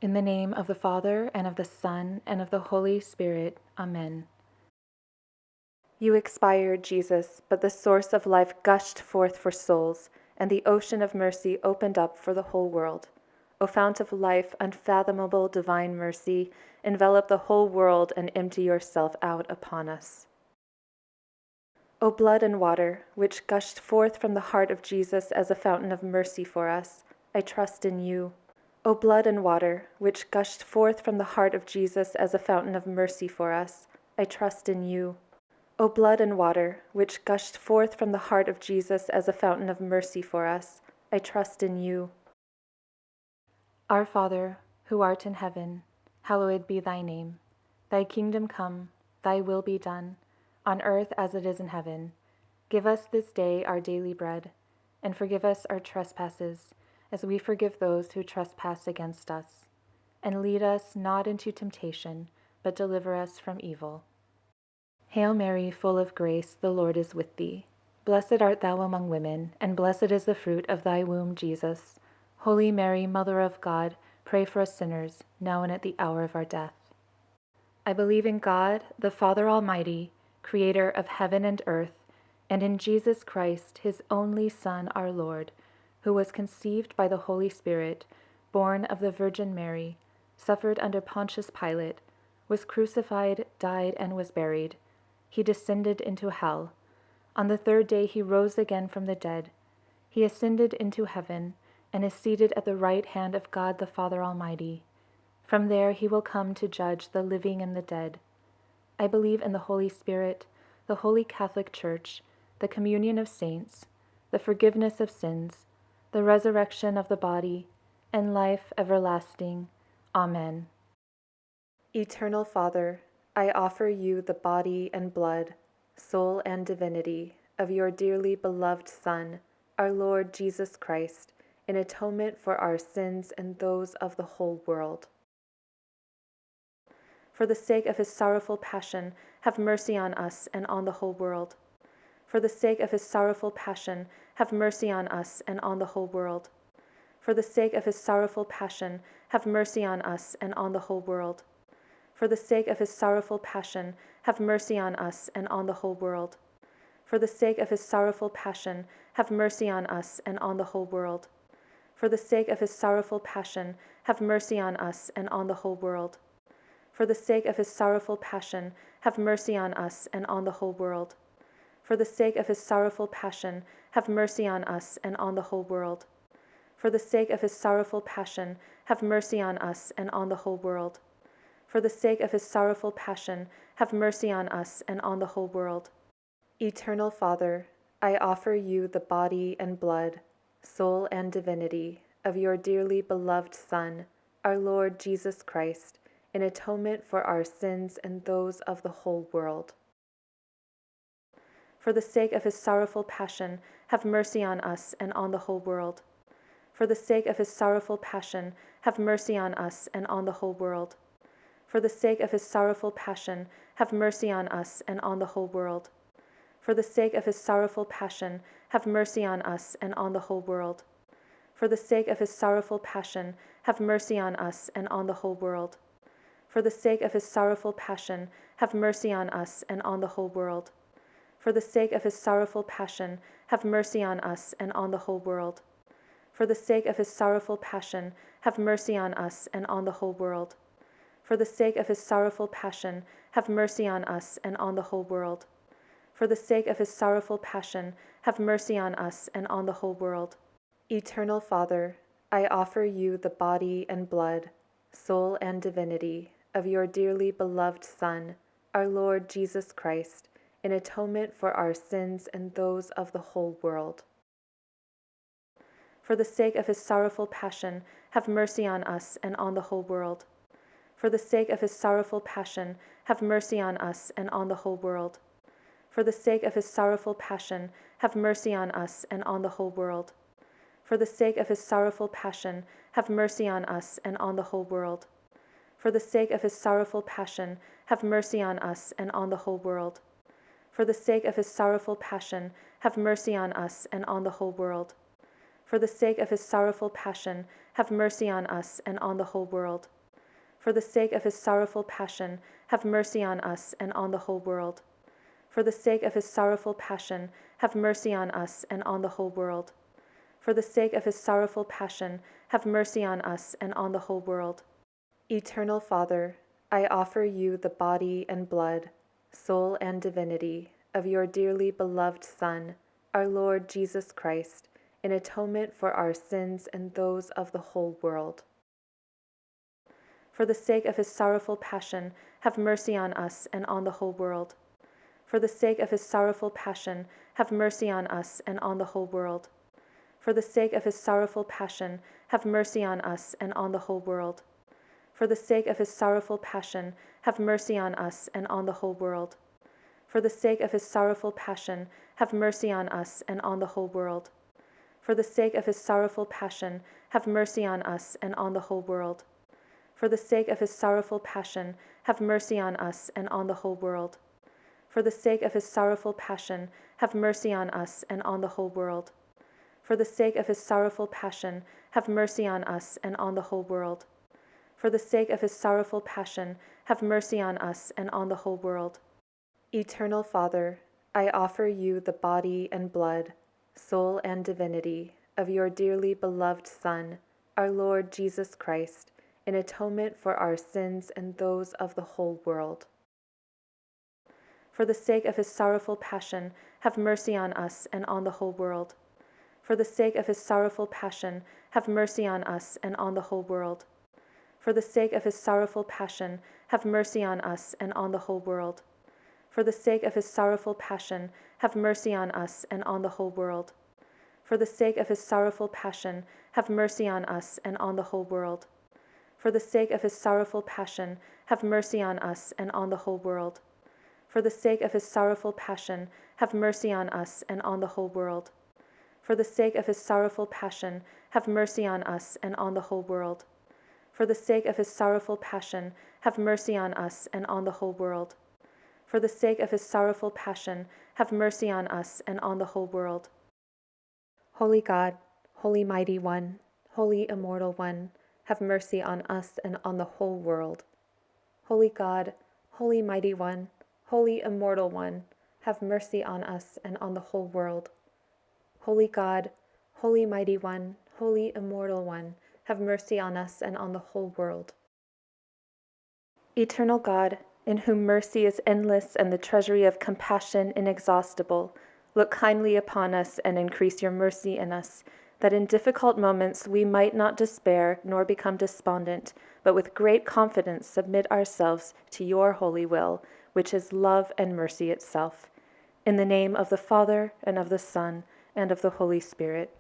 In the name of the Father, and of the Son, and of the Holy Spirit. Amen. You expired, Jesus, but the source of life gushed forth for souls, and the ocean of mercy opened up for the whole world. O fount of life, unfathomable divine mercy, envelop the whole world and empty yourself out upon us. O blood and water, which gushed forth from the heart of Jesus as a fountain of mercy for us, I trust in you. O blood and water, which gushed forth from the heart of Jesus as a fountain of mercy for us, I trust in you. O blood and water, which gushed forth from the heart of Jesus as a fountain of mercy for us, I trust in you. Our Father, who art in heaven, hallowed be thy name. Thy kingdom come, thy will be done, on earth as it is in heaven. Give us this day our daily bread, and forgive us our trespasses, as we forgive those who trespass against us. And lead us not into temptation, but deliver us from evil. Hail Mary, full of grace, the Lord is with thee. Blessed art thou among women, and blessed is the fruit of thy womb, Jesus. Holy Mary, Mother of God, pray for us sinners, now and at the hour of our death. I believe in God, the Father Almighty, creator of heaven and earth, and in Jesus Christ, his only Son, our Lord, who was conceived by the Holy Spirit, born of the Virgin Mary, suffered under Pontius Pilate, was crucified, died, and was buried. He descended into hell. On the third day he rose again from the dead. He ascended into heaven, and is seated at the right hand of God the Father Almighty. From there he will come to judge the living and the dead. I believe in the Holy Spirit, the Holy Catholic Church, the communion of saints, the forgiveness of sins, the resurrection of the body, and life everlasting. Amen. Eternal Father, I offer you the body and blood, soul and divinity of your dearly beloved Son, our Lord Jesus Christ, in atonement for our sins and those of the whole world. For the sake of his sorrowful passion, have mercy on us and on the whole world. For the sake of his sorrowful passion, have mercy on us and on the whole world. For the sake of his sorrowful passion, have mercy on us and on the whole world. For the sake of his sorrowful passion, have mercy on us and on the whole world. For the sake of his sorrowful passion, have mercy on us and on the whole world. For the sake of his sorrowful passion, have mercy on us and on the whole world. For the sake of his sorrowful passion, have mercy on us and on the whole world. For the sake of his sorrowful passion, have mercy on us and on the whole world. For the sake of his sorrowful passion, have mercy on us and on the whole world. For the sake of his sorrowful passion, have mercy on us and on the whole world. Eternal Father, I offer you the body and blood, soul and divinity of your dearly beloved Son, our Lord Jesus Christ, in atonement for our sins and those of the whole world. For the sake of his sorrowful passion, have mercy on us and on the whole world. For the sake of his sorrowful passion, have mercy on us and on the whole world. For the sake of his sorrowful passion, have mercy on us and on the whole world. For the sake of his sorrowful passion, have mercy on us and on the whole world. For the sake of his sorrowful passion, have mercy on us and on the whole world. For the sake of his sorrowful passion, have mercy on us and on the whole world. For the sake of his sorrowful passion, have mercy on us and on the whole world. For the sake of his sorrowful passion, have mercy on us and on the whole world. For the sake of his sorrowful passion, have mercy on us and on the whole world. For the sake of his sorrowful passion, have mercy on us and on the whole world. Eternal Father, I offer you the body and blood, soul and divinity of your dearly beloved Son, our Lord Jesus Christ, in atonement for our sins and those of the whole world. For the sake of his sorrowful passion, have mercy on us and on the whole world. For the sake of his sorrowful passion, have mercy on us and on the whole world. For the sake of his sorrowful passion, have mercy on us and on the whole world. For the sake of his sorrowful passion, have mercy on us and on the whole world. For the sake of his sorrowful passion, have mercy on us and on the whole world. For the sake of his sorrowful passion, have mercy on us and on the whole world. For the sake of his sorrowful passion, have mercy on us and on the whole world. For the sake of his sorrowful passion, have mercy on us and on the whole world. For the sake of his sorrowful passion, have mercy on us and on the whole world. For the sake of his sorrowful passion, have mercy on us and on the whole world. Eternal Father, I offer you the body and blood, soul and divinity of your dearly beloved Son, our Lord Jesus Christ, in atonement for our sins and those of the whole world. For the sake of his sorrowful passion, have mercy on us and on the whole world. For the sake of his sorrowful passion, have mercy on us and on the whole world. For the sake of his sorrowful passion, have mercy on us and on the whole world. For the sake of his sorrowful passion, have mercy on us and on the whole world. For the sake of his sorrowful passion, have mercy on us and on the whole world. For the sake of his sorrowful passion, have mercy on us and on the whole world. For the sake of his sorrowful passion, have mercy on us and on the whole world. For the sake of his sorrowful passion, have mercy on us and on the whole world. For the sake of his sorrowful passion, have mercy on us and on the whole world. For the sake of his sorrowful passion, have mercy on us and on the whole world. Eternal Father, I offer you the body and blood, soul and divinity of your dearly beloved Son, our Lord Jesus Christ, in atonement for our sins and those of the whole world. For the sake of his sorrowful passion, have mercy on us and on the whole world. For the sake of his sorrowful passion, have mercy on us and on the whole world. For the sake of his sorrowful passion, have mercy on us and on the whole world. For the sake of his sorrowful passion, have mercy on us and on the whole world. For the sake of his sorrowful passion, have mercy on us and on the whole world. For the sake of his sorrowful passion, have mercy on us and on the whole world. For the sake of his sorrowful passion, have mercy on us and on the whole world. For the sake of his sorrowful passion, have mercy on us and on the whole world. For the sake of his sorrowful passion, have mercy on us and on the whole world. For the sake of his sorrowful passion, have mercy on us and on the whole world. Holy God, Holy Mighty One, Holy Immortal One, have mercy on us and on the whole world. Holy God, Holy Mighty One, Holy Immortal One, have mercy on us and on the whole world. Holy God, Holy Mighty One, Holy Immortal One, have mercy on us and on the whole world. Eternal God, in whom mercy is endless and the treasury of compassion inexhaustible, look kindly upon us and increase your mercy in us, that in difficult moments we might not despair nor become despondent, but with great confidence submit ourselves to your holy will, which is love and mercy itself. In the name of the Father, and of the Son, and of the Holy Spirit.